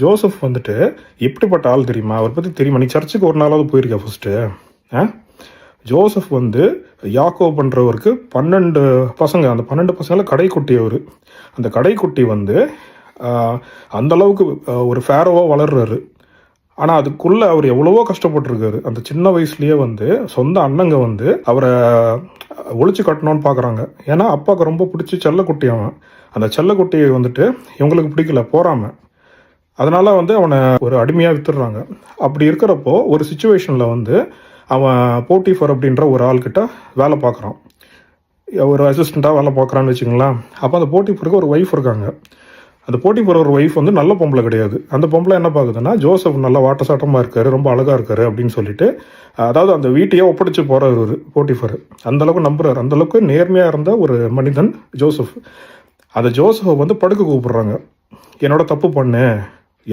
Joseph வந்துட்டு எப்படிப்பட்ட ஆள் தெரியுமா? அவர் பற்றி தெரியுமா? நீ சர்ச்சுக்கு ஒரு நாளாவது போயிருக்க ஃபஸ்ட்டு? ஆ ஜோசப் வந்து யாக்கோபுன்றவருக்கு 12 பசங்க. அந்த 12 பசங்கள கடைக்குட்டி அவர். அந்த கடைக்குட்டி வந்து அந்த அளவுக்கு ஒரு ஃபேரோவாக வளர்றாரு. ஆனால் அதுக்குள்ளே அவர் எவ்வளவோ கஷ்டப்பட்டுருக்காரு. அந்த சின்ன வயசுலேயே வந்து சொந்த அண்ணங்க வந்து அவரை ஒழிச்சு கட்டணும்னு பார்க்குறாங்க. ஏன்னா அப்பாவுக்கு ரொம்ப பிடிச்சி செல்லக்குட்டி அவன். அந்த செல்லக்குட்டியை வந்துட்டு இவங்களுக்கு பிடிக்கல, போறாம. அதனால வந்து அவனை ஒரு அடிமையாக வித்துடுறாங்க. அப்படி இருக்கிறப்போ ஒரு சுச்சுவேஷனில் வந்து அவன் போட்டிஃபர் அப்படின்ற ஒரு ஆள்கிட்ட வேலை பார்க்குறான். ஒரு அசிஸ்டண்ட்டாக வேலை பார்க்குறான்னு வச்சுங்களேன். அப்போ அந்த போட்டிஃபருக்கு ஒரு ஒய்ஃப் இருக்காங்க. அந்த போட்டிஃபர் ஒரு ஒய்ஃப் வந்து நல்ல பொம்பளை கிடையாது. அந்த பொம்பளை என்ன பார்க்குதுன்னா, ஜோசப் நல்லா வாட்டசாட்டமாக இருக்காரு, ரொம்ப அழகாக இருக்காரு அப்படின்னு சொல்லிட்டு, அதாவது அந்த வீட்டையே ஒப்படைச்சு போகிறார் ஒரு போட்டிஃபர். அந்தளவுக்கு நம்புறாரு. அந்தளவுக்கு நேர்மையாக இருந்த ஒரு மனிதன் ஜோசப். அந்த ஜோசஃபை வந்து படுக்க கூப்பிடுறாங்க. என்னோட தப்பு பண்ணு,